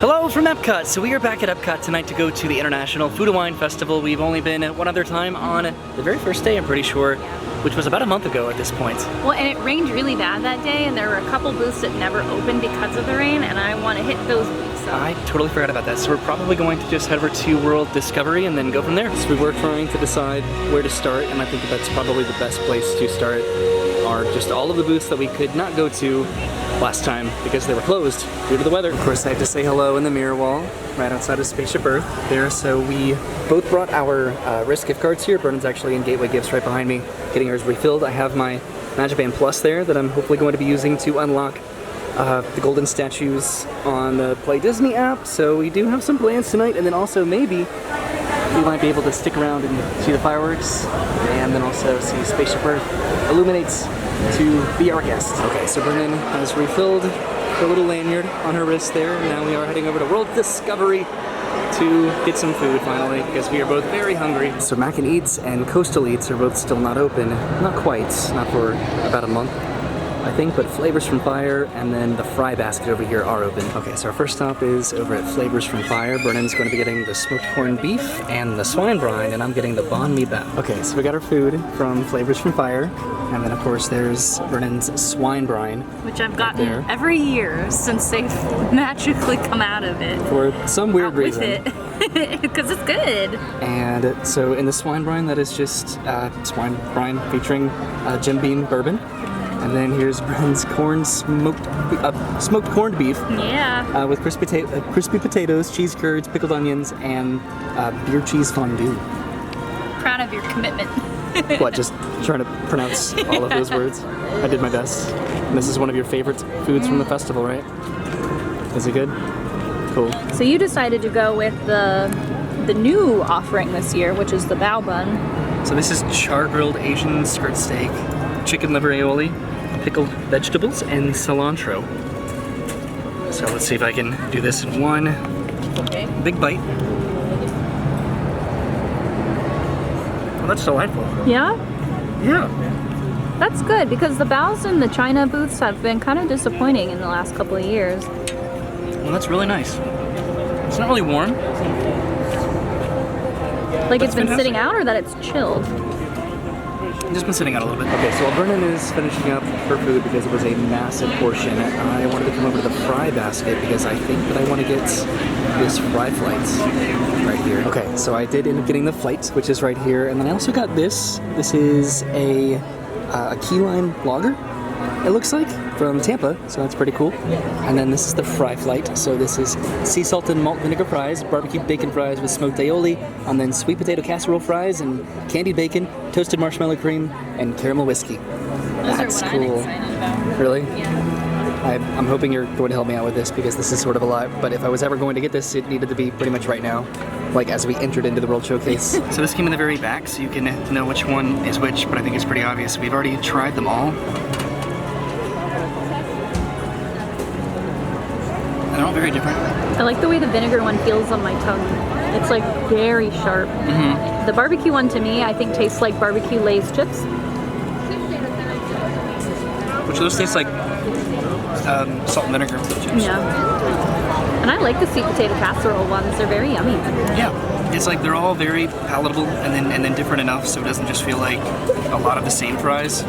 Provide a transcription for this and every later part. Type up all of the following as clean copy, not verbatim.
Hello from Epcot. So we are back at Epcot tonight to go to the International Food and Wine Festival. We've only been one other time on the very first day, I'm pretty sure, which was about a month ago at this point. Well, and it rained really bad that day, and there were a couple booths that never opened because of the rain, and I want to hit those booths. So. I totally forgot about that. So we're probably going to just head over to World Discovery and then go from there. So we were trying to decide where to start, and I think that's probably the best place to start are just all of the booths that we could not go to last time because they were closed due to the weather. Of course, I had to say hello in the mirror wall right outside of Spaceship Earth there. So we both brought our Risk gift cards here. Brennan's actually in Gateway Gifts right behind me, getting hers refilled. I have my MagicBand Plus there that I'm hopefully going to be using to unlock the golden statues on the Play Disney app. So we do have some plans tonight, and then also maybe we might be able to stick around and see the fireworks, and then also see Spaceship Earth illuminates to be our guest. Okay, so Brennan has refilled her little lanyard on her wrist there, and now we are heading over to World Discovery to get some food finally, because we are both very hungry. So Mac and Eats and Coastal Eats are both still not open. Not quite, not for about a month, I think, but Flavors from Fire and then the Fry Basket over here are open. Okay, so our first stop is over at Flavors from Fire. Brennan's going to be getting the smoked corned beef and the swine brine, and I'm getting the banh mi bao. Okay, so we got our food from Flavors from Fire, and then of course there's Brennan's swine brine. Which I've gotten every year since they've magically come out of it. For some weird reason. With it, because it's good. And so in the swine brine, that is just swine brine featuring Jim Beam bourbon. And then here's Brennan's smoked corned beef. Yeah. With crispy potatoes, cheese curds, pickled onions, and beer cheese fondue. Proud of your commitment. What, just trying to pronounce all of those words? I did my best. And this is one of your favorite foods from the festival, right? Is it good? Cool. So you decided to go with the new offering this year, which is the bao bun. So this is char-grilled Asian skirt steak, chicken liver aioli, pickled vegetables, and cilantro. So let's see if I can do this in one big bite. Oh, that's delightful. Yeah? Yeah. That's good, because the baos in the China booths have been kind of disappointing in the last couple of years. Well, that's really nice. It's not really warm. Like it's been sitting out, or that it's chilled? Just been sitting out a little bit. Okay, so while Brennan is finishing up her food because it was a massive portion, I wanted to come over to the fry basket because I think that I want to get this fry flights right here. Okay, so I did end up getting the flight, which is right here, and then I also got this. This is a key lime lager, it looks like, from Tampa, so that's pretty cool. And then this is the fry flight. So this is sea salt and malt vinegar fries, barbecue bacon fries with smoked aioli, and then sweet potato casserole fries and candied bacon, toasted marshmallow cream, and caramel whiskey. That's cool. I'm excited about. Really? Yeah. I'm hoping you're going to help me out with this because this is sort of a lot, but if I was ever going to get this, it needed to be pretty much right now, like as we entered into the World Showcase. So this came in the very back, so you can know which one is which, but I think it's pretty obvious. We've already tried them all. They're all very different. I like the way the vinegar one feels on my tongue. It's like very sharp. Mm-hmm. The barbecue one to me, I think tastes like barbecue Lay's chips. Which those taste like salt and vinegar chips. Yeah. And I like the sweet potato casserole ones. They're very yummy. Yeah. It's like they're all very palatable and then different enough so it doesn't just feel like a lot of the same fries.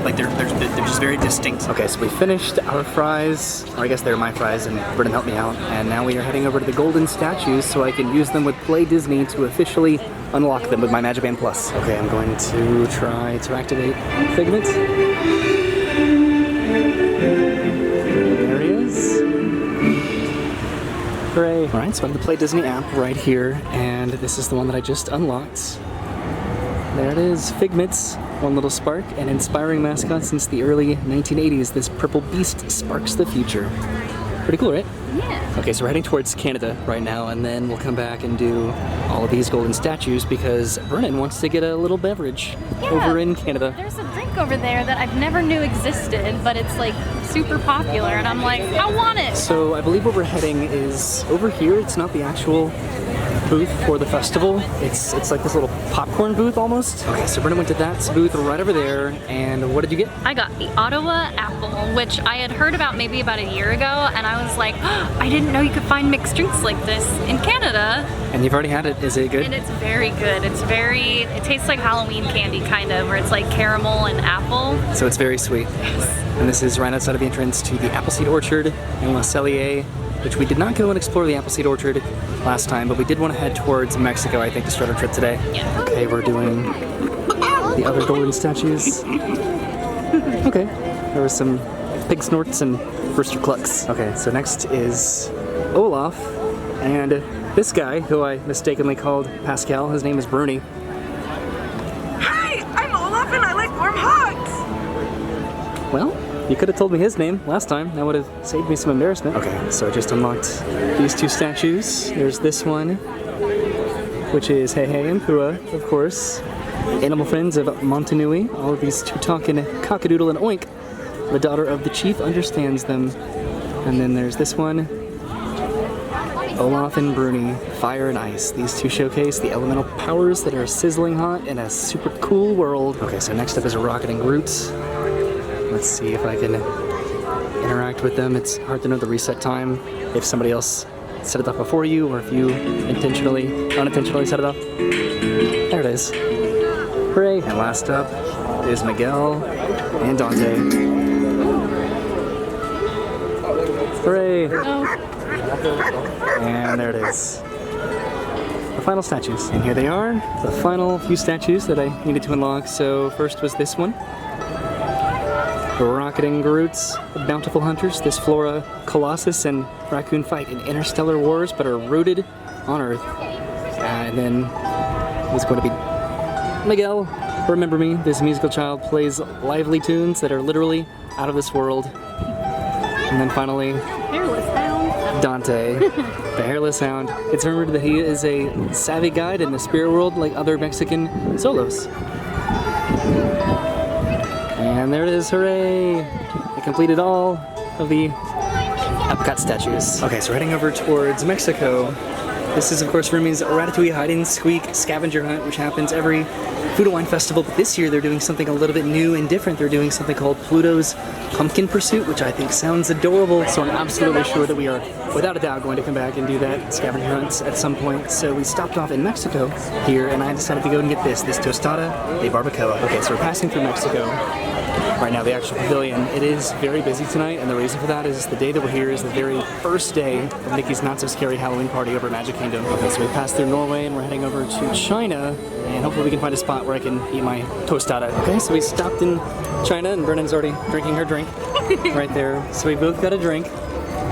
Like they're just very distinct. Okay, so we finished our fries, or I guess they're my fries, and Brennan helped me out. And now we are heading over to the golden statues so I can use them with Play Disney to officially unlock them with my MagicBand Plus. Okay, I'm going to try to activate Figment. There he is. Hooray. All right, so I have the Play Disney app right here, and this is the one that I just unlocked. There it is, Figments. One little spark, an inspiring mascot since the early 1980s. This purple beast sparks the future. Pretty cool, right? Yeah. Okay, so we're heading towards Canada right now, and then we'll come back and do all of these golden statues because Brennan wants to get a little beverage over in Canada. There's a drink over there that I've never knew existed, but it's like super popular, and I'm like, I want it. So I believe where we're heading is over here. It's not the actual booth for the festival. It's like this little popcorn booth almost. Okay, so Brennan went to that booth right over there, and what did you get? I got the Ottawa apple, which I had heard about maybe about a year ago, and I was like, oh, I didn't know you could find mixed drinks like this in Canada. And you've already had it. Is it good? And it's very good. It tastes like Halloween candy kind of, where it's like caramel and apple. So it's very sweet. Yes. And this is right outside of the entrance to the Appleseed Orchard in Le Cellier, which we did not go and explore the Appleseed Orchard last time, but we did want to head towards Mexico, I think, to start our trip today. Yeah. Okay, we're doing the other golden statues. Okay, there was some pig snorts and rooster clucks. Okay, so next is Olaf, and this guy, who I mistakenly called Pascal, his name is Bruni. Hi, I'm Olaf and I like warm hugs. Well, you could have told me his name last time. That would have saved me some embarrassment. Okay, so I just unlocked these two statues. There's this one, which is Hehe and Pua, of course. Animal friends of Montanui. All of these two talking cockadoodle and oink. The daughter of the chief understands them. And then there's this one, Olaf and Bruni, fire and ice. These two showcase the elemental powers that are sizzling hot in a super cool world. Okay, so next up is a rocketing Groot. Let's see if I can interact with them. It's hard to know the reset time if somebody else set it up before you or if you unintentionally set it up. There it is. Hooray! And last up is Miguel and Dante. Hooray! Oh. And there it is. The final statues. And here they are, the final few statues that I needed to unlock. So first was this one. The Rocketing Groots, the Bountiful Hunters. This Flora Colossus and Raccoon fight in interstellar wars but are rooted on Earth. And then was going to be Miguel. Remember Me, this musical child plays lively tunes that are literally out of this world. And then finally, Hairless hound. Dante, the hairless hound. It's remembered that he is a savvy guide in the spirit world like other Mexican solos. And there it is, hooray! I completed all of the Epcot statues. Okay, so we're heading over towards Mexico. This is, of course, Rumi's Ratatouille Hide and Squeak scavenger hunt, which happens every Food and Wine Festival, but this year they're doing something a little bit new and different. They're doing something called Pluto's Pumpkin Pursuit, which I think sounds adorable. So I'm absolutely sure that we are, without a doubt, going to come back and do that scavenger hunt at some point. So we stopped off in Mexico here, and I decided to go and get this tostada de barbacoa. Okay, so we're passing through Mexico. Right now, the actual pavilion, it is very busy tonight, and the reason for that is the day that we're here is the very first day of Mickey's Not So Scary Halloween party over at Magic Kingdom. Okay, so we passed through Norway, and we're heading over to China, and hopefully we can find a spot where I can eat my tostada. Okay, so we stopped in China, and Brennan's already drinking her drink right there. So we both got a drink,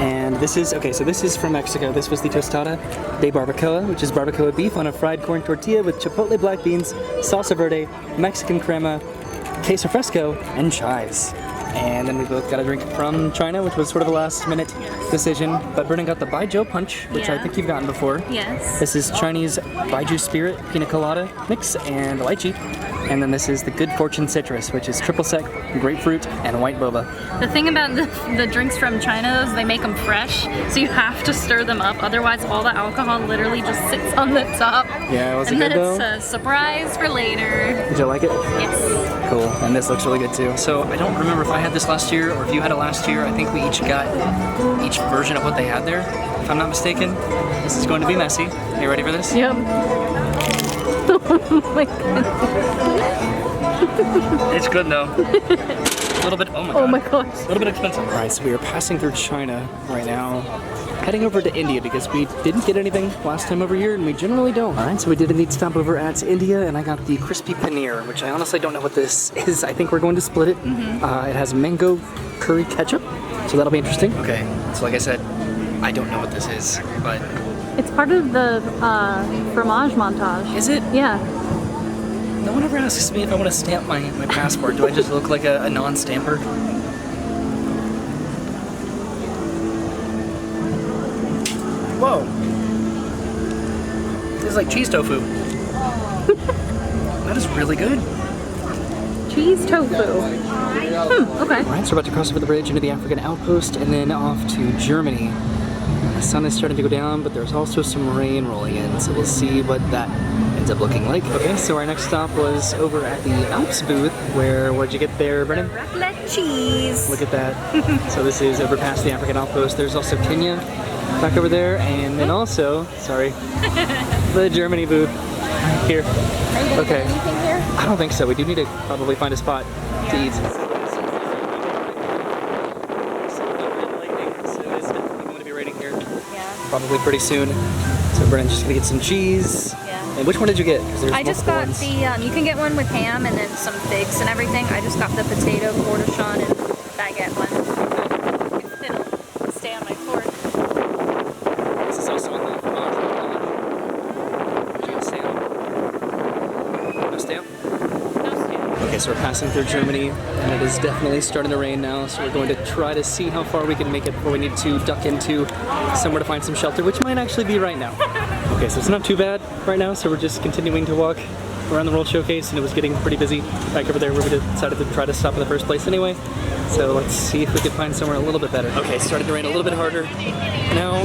and this is, okay, so this is from Mexico. This was the tostada de barbacoa, which is barbacoa beef on a fried corn tortilla with chipotle black beans, salsa verde, Mexican crema, queso fresco, and chives. And then we both got a drink from China, which was sort of a last-minute decision. But Brennan got the Baijiu Punch, which I Yeah. think you've gotten before. Yes. This is Chinese Baijiu Spirit Pina Colada mix and lychee. And then this is the Good Fortune Citrus, which is triple sec, grapefruit, and white boba. The thing about the drinks from China is they make them fresh, so you have to stir them up. Otherwise, all the alcohol literally just sits on the top. Yeah, was it and good then though? it's a surprise for later. Did you like it? Yes. Cool, and this looks really good too. So I don't remember if I had this last year or if you had it last year. I think we each got each version of what they had there. If I'm not mistaken, this is going to be messy. Are you ready for this? Yep. Oh my goodness. It's good though. A little bit, oh my god. Oh my gosh. A little bit expensive. Alright, so we are passing through China right now, heading over to India because we didn't get anything last time over here and we generally don't. Alright, so we did indeed stop over at India and I got the crispy paneer, which I honestly don't know what this is. I think we're going to split it. It has mango curry ketchup, so that'll be interesting. Okay, so like I said, I don't know what this is, but... It's part of the fromage montage. Is it? Yeah. No one ever asks me if I want to stamp my passport. Do I just look like a non-stamper? Whoa. This is like cheese tofu. That is really good. Cheese tofu. Okay. Alright, so we're about to cross over the bridge into the African outpost and then off to Germany. The sun is starting to go down, but there's also some rain rolling in, so we'll see what that ends up looking like. Okay, so our next stop was over at the Alps booth, where, what'd you get there, Brennan? Raclette cheese. Look at that. So this is over past the African outpost. There's also Kenya back over there, and then also, sorry, the Germany booth here. Okay. Anything here? I don't think so. We do need to probably find a spot to eat. Probably pretty soon. So Brennan's just gonna get some cheese. Yeah. And which one did you get? 'Cause there's I just multiple got ones. the, you can get one with ham and then some figs and everything. I just got the potato cornichon and baguette one. It'll stay on my fork. This is also on the fromage. Did you get stale? No stale? No stew. Okay, so we're passing through Germany, and it is definitely starting to rain now, so we're going to try to see how far we can make it before we need to duck into somewhere to find some shelter, which might actually be right now. Okay, so it's not too bad right now, so we're just continuing to walk around the World Showcase, and it was getting pretty busy back over there where we decided to try to stop in the first place anyway. So let's see if we can find somewhere a little bit better. Okay, it's starting to rain a little bit harder now,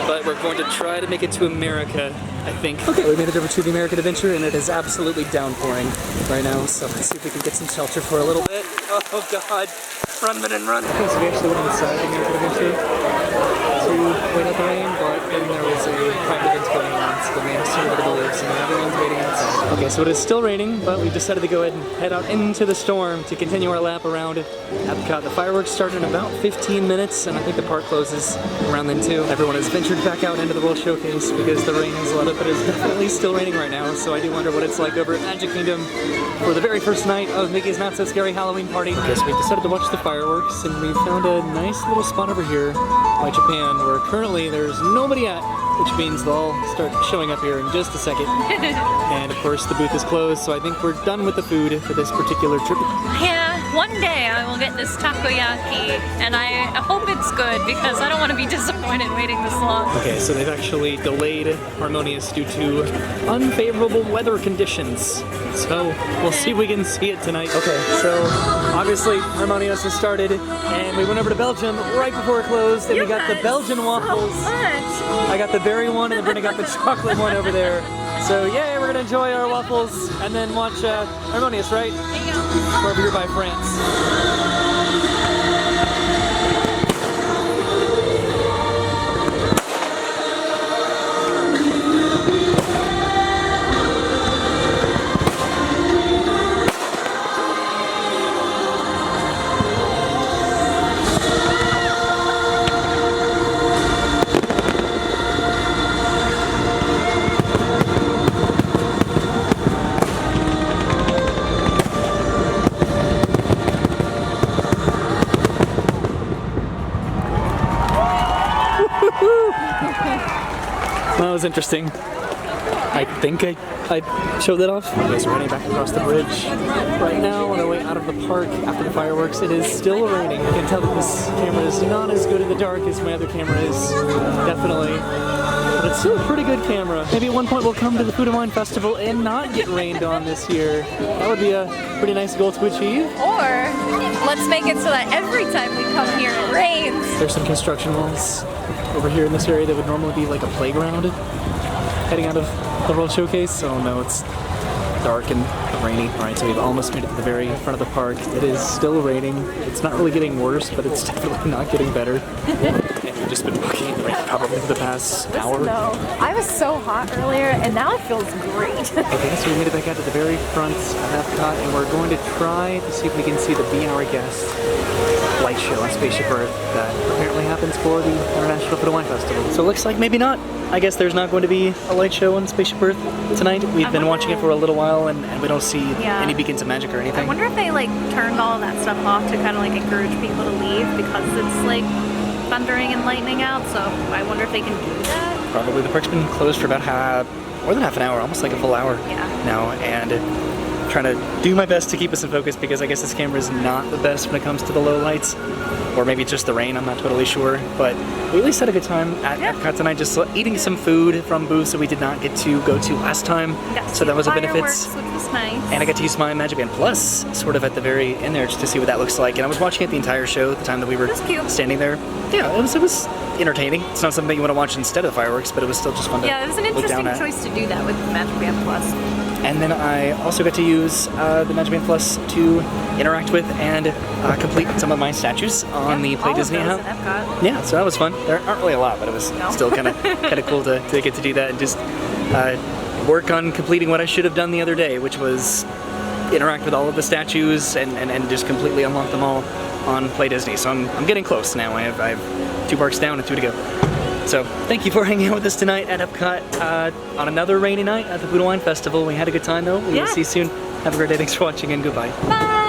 but we're going to try to make it to America, I think. Okay, we made it over to the American Adventure, and it is absolutely downpouring right now, so let's see if we can get some shelter for a little bit. Oh God, run, Brennan, run. Okay, so we actually went inside the American Adventure to wait out the rain, but then there was a private event going on, so the rain started to leave, so now everyone's waiting outside. Okay, so it is still raining, but we decided to go ahead and head out into the storm to continue our lap around Epcot. The fireworks start in about 15 minutes, and I think the park closes around then too. Everyone has ventured back out into the World Showcase because the rain has let up, but it's definitely still raining right now, so I do wonder what it's like over at Magic Kingdom for the very first night of Mickey's Not So Scary Halloween Party. Okay, so we decided to watch the fireworks, and we found a nice little spot over here by Japan where currently there's nobody at, which means they'll all start showing up here in just a second. And of course the booth is closed, so I think we're done with the food for this particular trip. Yeah, one day I will get this takoyaki, and I hope it's good because I don't want to be disappointed waiting this long. Okay, so they've actually delayed Harmonious due to unfavorable weather conditions. So we'll see if we can see it tonight. Okay, so obviously Harmonious has started, and we went over to Belgium right before it closed, and we got the Belgian waffles. I got the berry one, and then Brenda got the chocolate one over there. So yeah, we're gonna enjoy our waffles and then watch Harmonious, right? We're over here by France. That was interesting. I think I showed that off. Okay, so we're running back across the bridge right now on our way out of the park after the fireworks. It is still raining. I can tell that this camera is not as good in the dark as my other camera is, definitely. But it's still a pretty good camera. Maybe at one point we'll come to the Food and Wine Festival and not get rained on this year. That would be a pretty nice goal to achieve. Or let's make it so that every time we come here it rains. There's some construction walls over here in this area that would normally be like a playground heading out of the World Showcase. Oh no, it's dark and rainy. Alright, so we've almost made it to the very front of the park. It is still raining. It's not really getting worse, but it's definitely not getting better. And we've just been walking in the rain probably for the past hour. No, I was so hot earlier and now it feels great. Okay, so we made it back out to the very front of Epcot, and we're going to try to see if we can see the Be Our Guest light show on Spaceship Earth that apparently happens for the International Food and Wine Festival. So it looks like maybe not. I guess there's not going to be a light show on Spaceship Earth tonight. We've been watching it for a little while, and we don't see any beacons of magic or anything. I wonder if they like turned all that stuff off to kind of like encourage people to leave because it's like thundering and lightning out, so I wonder if they can do that. Probably. The park's been closed for about more than half an hour, almost like a full hour now, and trying to do my best to keep us in focus because I guess this camera is not the best when it comes to the low lights. Or maybe it's just the rain, I'm not totally sure. But we at least had a good time at Epcot tonight, just eating some food from booths that we did not get to go to last time. So that was a benefit. Which was nice. And I got to use my MagicBand Plus sort of at the very end there just to see what that looks like. And I was watching it the entire show at the time that we were standing there. Yeah, it was entertaining. It's not something you want to watch instead of the fireworks, but it was still just fun to it was an interesting choice to do that with MagicBand Plus. And then I also got to use the MagicBand Plus to interact with and complete some of my statues on the Play Disney app. Yeah, so that was fun. There aren't really a lot, but it was still kind of cool to get to do that and just work on completing what I should have done the other day, which was interact with all of the statues and just completely unlock them all on Play Disney. So I'm getting close now. I have 2 parks down and 2 to go. So thank you for hanging out with us tonight at Epcot on another rainy night at the Food and Wine Festival. We had a good time though. We will see you soon. Have a great day. Thanks for watching and goodbye. Bye.